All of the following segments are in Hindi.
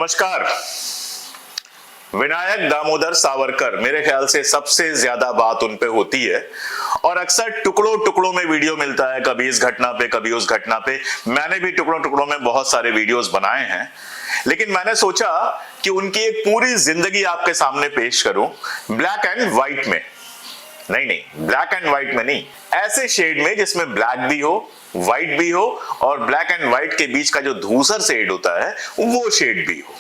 नमस्कार। विनायक दामोदर सावरकर, मेरे ख्याल से सबसे ज्यादा बात उन पे होती है और अक्सर टुकड़ों टुकड़ों में वीडियो मिलता है, कभी इस घटना पे कभी उस घटना पे। मैंने भी टुकड़ों टुकड़ों में बहुत सारे वीडियोस बनाए हैं, लेकिन मैंने सोचा कि उनकी एक पूरी जिंदगी आपके सामने पेश करूं, ब्लैक एंड व्हाइट में। नहीं, ब्लैक एंड व्हाइट में नहीं, ऐसे शेड में जिसमें ब्लैक भी हो, व्हाइट भी हो और ब्लैक एंड व्हाइट के बीच का जो धूसर शेड होता है वो शेड भी हो।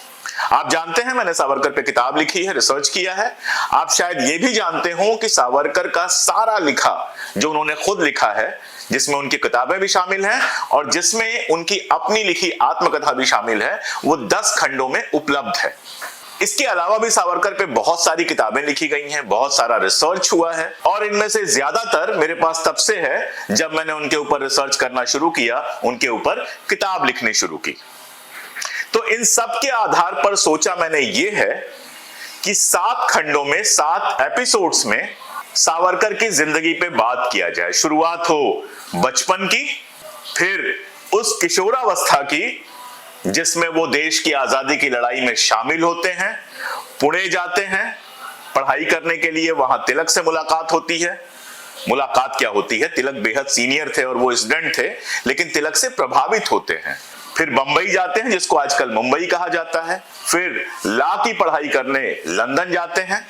आप जानते हैं मैंने सावरकर पे किताब लिखी है, रिसर्च किया है। आप शायद ये भी जानते हो कि सावरकर का सारा लिखा जो उन्होंने खुद लिखा है, जिसमें उनकी किताबें भी शामिल हैं और जिसमें उनकी अपनी लिखी आत्मकथा भी शामिल है, वो 10 खंडों में उपलब्ध है। इसके अलावा भी सावरकर पे बहुत सारी किताबें लिखी गई हैं, बहुत सारा रिसर्च हुआ है और इनमें से ज्यादातर मेरे पास तब से है जब मैंने उनके ऊपर रिसर्च करना शुरू किया, उनके ऊपर किताब लिखनी शुरू की। तो इन सब के आधार पर सोचा मैंने ये है कि 7 खंडों में 7 एपिसोड्स में सावरकर की जिंदगी पे बात किया जाए। शुरुआत हो बचपन की, फिर उस किशोरावस्था की जिसमें वो देश की आजादी की लड़ाई में शामिल होते हैं, पुणे जाते हैं पढ़ाई करने के लिए, वहां तिलक से मुलाकात होती है। मुलाकात क्या होती है, तिलक बेहद सीनियर थे और वो स्टूडेंट थे, लेकिन तिलक से प्रभावित होते हैं। फिर बंबई जाते हैं, जिसको आजकल मुंबई कहा जाता है। फिर लॉ की पढ़ाई करने लंदन जाते हैं,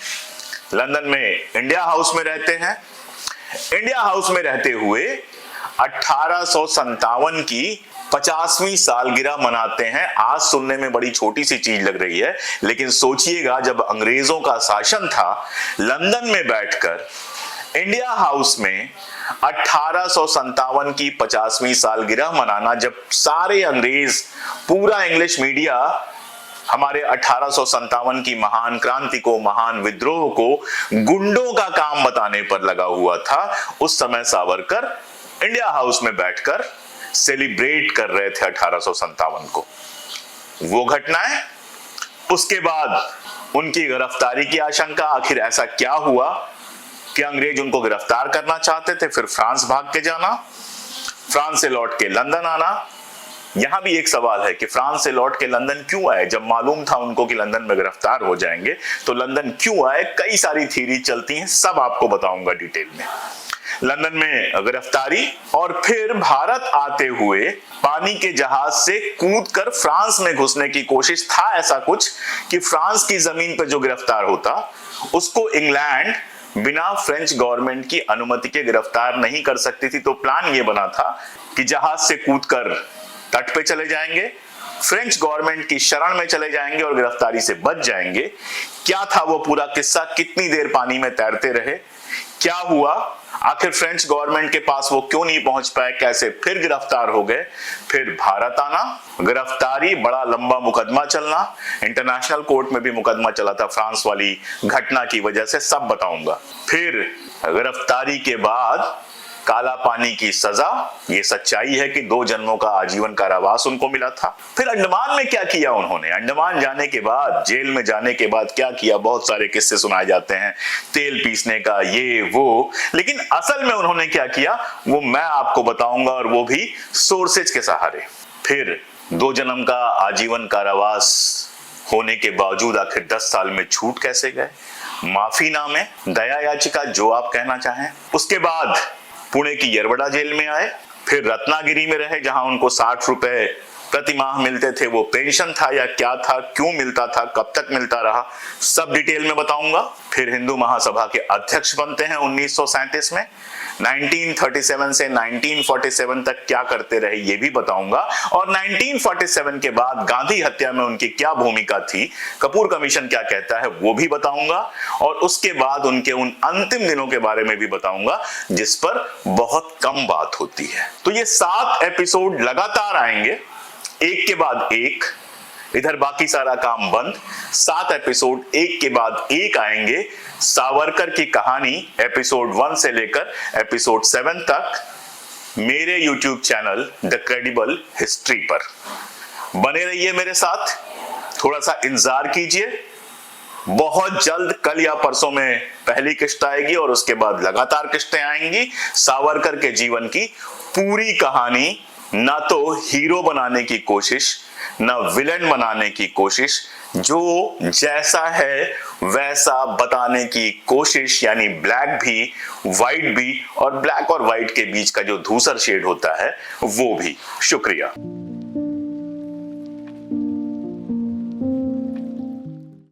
लंदन में इंडिया हाउस में रहते हैं। इंडिया हाउस में रहते हुए 1857 की 50वीं सालगिरह मनाते हैं। आज सुनने में बड़ी छोटी सी चीज लग रही है, लेकिन सोचिएगा जब अंग्रेजों का शासन था, लंदन में बैठकर इंडिया हाउस में 1857 की 50वीं सालगिरह मनाना, जब सारे अंग्रेज, पूरा इंग्लिश मीडिया हमारे 1857 की महान क्रांति को, महान विद्रोह को गुंडों का काम बताने पर लगा हुआ था, उस समय सावरकर इंडिया हाउस में बैठकर सेलिब्रेट कर रहे थे 1857 को। वो घटनाएं, उसके बाद उनकी गिरफ्तारी की आशंका। आखिर ऐसा क्या हुआ कि अंग्रेज उनको गिरफ्तार करना चाहते थे, फिर फ्रांस भाग के जाना, फ्रांस से लौट के लंदन आना। यहां भी एक सवाल है कि फ्रांस से लौट के लंदन क्यों आए, जब मालूम था उनको कि लंदन में गिरफ्तार हो जाएंगे, तो लंदन क्यों आए? कई सारी थ्योरी चलती हैं, सब आपको बताऊंगा डिटेल में। लंदन में गिरफ्तारी और फिर भारत आते हुए पानी के जहाज से कूदकर फ्रांस में घुसने की कोशिश। था ऐसा कुछ कि फ्रांस की जमीन पर जो गिरफ्तार होता उसको इंग्लैंड बिना फ्रेंच गवर्नमेंट की अनुमति के गिरफ्तार नहीं कर सकती थी। तो प्लान ये बना था कि जहाज से कूदकर तट पे चले जाएंगे, फ्रेंच गवर्नमेंट की शरण में चले जाएंगे और गिरफ्तारी से बच जाएंगे। क्या था वो पूरा किस्सा? कितनी देर पानी में तैरते रहे, क्या हुआ, आखिर फ्रेंच गवर्नमेंट के पास वो क्यों नहीं पहुंच पाए, कैसे फिर गिरफ्तार हो गए, फिर भारत आना, गिरफ्तारी, बड़ा लंबा मुकदमा चलना, इंटरनेशनल कोर्ट में भी मुकदमा चला था फ्रांस वाली घटना की वजह से, सब बताऊंगा। फिर गिरफ्तारी के बाद काला पानी की सजा। ये सच्चाई है कि 2 जन्मों का आजीवन कारावास उनको मिला था। फिर अंडमान में क्या किया उन्होंने, अंडमान जाने के बाद, जेल में जाने के बाद क्या किया, बहुत सारे किस्से सुनाए जाते हैं, तेल पीसने का, ये वो, लेकिन असल में उन्होंने क्या किया वो मैं आपको बताऊंगा, और वो भी सोर्सेज के सहारे। फिर 2 जन्म का आजीवन कारावास होने के बावजूद आखिर 10 साल में छूट कैसे गए? माफीनामे, दया याचिका, जो आप कहना चाहें। उसके बाद पुणे की यरवड़ा जेल में आए, फिर रत्नागिरी में रहे जहां उनको 60 रुपए प्रति माह मिलते थे। वो पेंशन था या क्या था, क्यों मिलता था, कब तक मिलता रहा, सब डिटेल में बताऊंगा। फिर हिंदू महासभा के अध्यक्ष बनते हैं 1937 में। 1937 से 1947 तक क्या करते रहे ये भी बताऊंगा, और 1947 के बाद गांधी हत्या में उनकी क्या भूमिका थी, कपूर कमीशन क्या कहता है वो भी बताऊंगा, और उसके बाद उनके उन अंतिम दिनों के बारे में भी बताऊंगा जिस पर बहुत कम बात होती है। तो ये 7 एपिसोड लगातार आएंगे, एक के बाद एक, इधर बाकी सारा काम बंद। 7 एपिसोड एक के बाद एक आएंगे। सावरकर की कहानी एपिसोड 1 से लेकर एपिसोड 7 तक मेरे YouTube channel the credible history पर। बने रहिए मेरे साथ, थोड़ा सा इंतजार कीजिए। बहुत जल्द, कल या परसों में पहली किस्त आएगी और उसके बाद लगातार किस्तें आएंगी। सावरकर के जीवन की पूरी कहानी, ना तो हीरो बनाने की कोशिश, न विलेन बनाने की कोशिश, जो जैसा है वैसा बताने की कोशिश, यानी ब्लैक भी व्हाइट भी और ब्लैक और व्हाइट के बीच का जो धूसर शेड होता है वो भी। शुक्रिया।